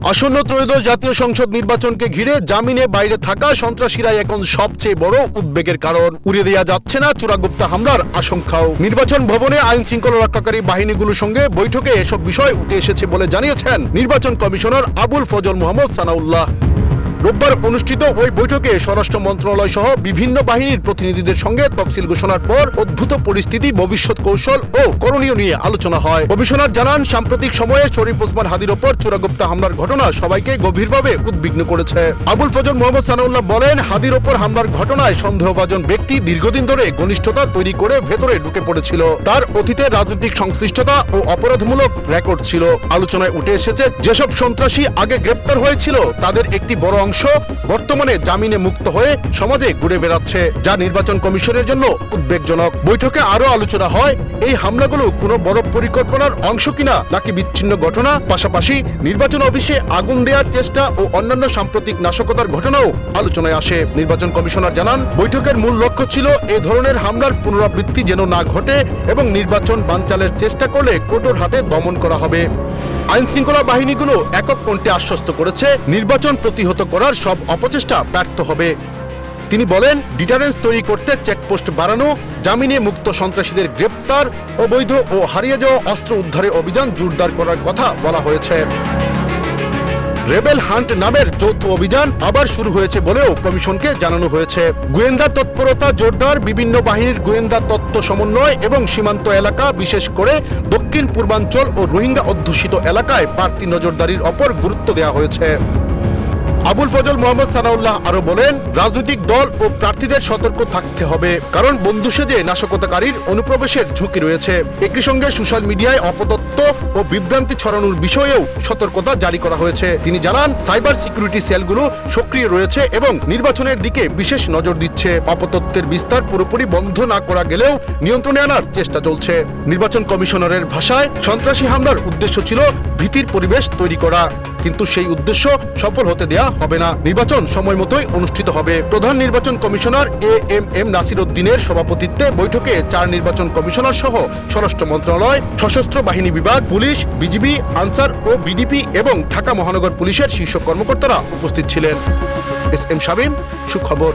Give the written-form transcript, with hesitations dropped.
আসন্ন ত্রয়োদশ জাতীয় সংসদ নির্বাচনকে ঘিরে জামিনে বাইরে থাকা সন্ত্রাসীরাই এখন সবচেয়ে বড় উদ্বেগের কারণ। উড়িয়ে দেওয়া যাচ্ছে না চোরাগুপ্তা হামলার আশঙ্কাও। নির্বাচন ভবনে আইন শৃঙ্খলা রক্ষাকারী বাহিনীগুলোর সঙ্গে বৈঠকে এসব বিষয় উঠে এসেছে বলে জানিয়েছেন নির্বাচন কমিশনার আবুল ফজল মোহাম্মদ সানাউল্লাহ। রোববার অনুষ্ঠিত ওই বৈঠকে স্বরাষ্ট্র মন্ত্রণালয় সহ বিভিন্ন বাহিনীর প্রতিনিধিদের সঙ্গে তফসিল ঘোষণার পর উদ্ভূত পরিস্থিতি, ভবিষ্যৎ কৌশল ও করণীয় নিয়ে আলোচনা হয়। কমিশনার জানান, সাম্প্রতিক সময়ে শরীফ ওসমান হাদির ওপর চোরাগুপ্তা হামলার ঘটনা সবাইকে গভীরভাবে উদ্বিগ্ন করেছে। আবুল ফজল মোহাম্মদ সানাউল্লাহ বলেন, হাদির ওপর হামলার ঘটনায় সন্দেহভাজন ব্যক্তি দীর্ঘদিন ধরে ঘনিষ্ঠতা তৈরি করে ভেতরে ঢুকে পড়েছিল। তার অতীতে রাজনৈতিক সংশ্লিষ্টতা ও অপরাধমূলক রেকর্ড ছিল। আলোচনায় উঠে এসেছে, যেসব সন্ত্রাসী আগে গ্রেপ্তার হয়েছিল তাদের একটি বড় অংশ বর্তমানে জামিনে মুক্ত হয়ে সমাজে ঘুরে বেড়াচ্ছে, যা নির্বাচন কমিশনের জন্য উদ্বেগজনক। বৈঠকে আরো আলোচনা হয়, এই হামলাগুলো কোনো বড় পরিকল্পনার অংশ কিনা নাকি বিচ্ছিন্ন ঘটনা। পাশাপাশি নির্বাচন অফিসে আগুন দেওয়ার চেষ্টা ও অন্যান্য সাম্প্রতিক নাশকতার ঘটনাও আলোচনায় আসে। নির্বাচন কমিশনার জানান, বৈঠকের মূল লক্ষ্য ছিল এ ধরনের হামলার পুনরাবৃত্তি যেন না ঘটে এবং নির্বাচন বানচালের চেষ্টা করলে কঠোর হাতে দমন করা হবে। আইন শৃঙ্খলা বাহিনীগুলো একক কণ্ঠে আশ্বস্ত করেছে, নির্বাচন প্রতিহত করার সব অপচেষ্টা ব্যর্থ হবে। তিনি বলেন, ডিটারেন্স তৈরি করতে চেকপোস্ট বাড়ানো, জামিনে মুক্ত সন্ত্রাসীদের গ্রেপ্তার, অবৈধ ও হারিয়ে যাওয়া অস্ত্র উদ্ধারে অভিযান জোরদার করার কথা বলা হয়েছে। রেবেল হান্ট নামের যৌথ অভিযান আবার শুরু হয়েছে বলেও কমিশনকে জানানো হয়েছে। গোয়েন্দা তৎপরতা জোরদার, বিভিন্ন বাহিনীর গোয়েন্দা তথ্য সমন্বয় এবং সীমান্ত এলাকা, বিশেষ করে দক্ষিণ পূর্বাঞ্চল ও রোহিঙ্গা অধ্যুষিত এলাকায় বাড়তি নজরদারির ওপর গুরুত্ব দেওয়া হয়েছে। আবুল ফজল মোহাম্মদ সানাউল্লাহ আরো বলেন, রাজনৈতিক দল ও প্রার্থীদের সতর্ক থাকতে হবে, কারণ বন্ধু সেজে নাশকতাকারীর অনুপ্রবেশের ঝুঁকি রয়েছে। একই সঙ্গে সোশ্যাল মিডিয়ায় অপতথ্য ও বিভ্রান্তি ছড়ানোর বিষয়েও সতর্কতা জারি করা হয়েছে। তিনি জানান, সাইবার সিকিউরিটি সেলগুলো সক্রিয় রয়েছে এবং নির্বাচনের দিকে বিশেষ নজর দিচ্ছে। অপতথ্যের বিস্তার পুরোপুরি বন্ধ না করা গেলেও নিয়ন্ত্রণে আনার চেষ্টা চলছে। নির্বাচন কমিশনারের ভাষায়, সন্ত্রাসী হামলার উদ্দেশ্য ছিল ভীতির পরিবেশ তৈরি করা, কিন্তু সেই উদ্দেশ্য সফল হতে দেয়া হবে না। নির্বাচন সময় মতোই অনুষ্ঠিত হবে। প্রধান নির্বাচন কমিশনার এএমএম নাসির উদ্দিনের সভাপতিত্বে বৈঠকে 4 নির্বাচন কমিশনার সহ স্বরাষ্ট্র মন্ত্রণালয়, সশস্ত্র বাহিনী বিভাগ, পুলিশ, বিজিবি, আনসার ও বিডিপি এবং ঢাকা মহানগর পুলিশের শীর্ষ কর্মকর্তারা উপস্থিত ছিলেন। এস এম শামীম, সুখবর।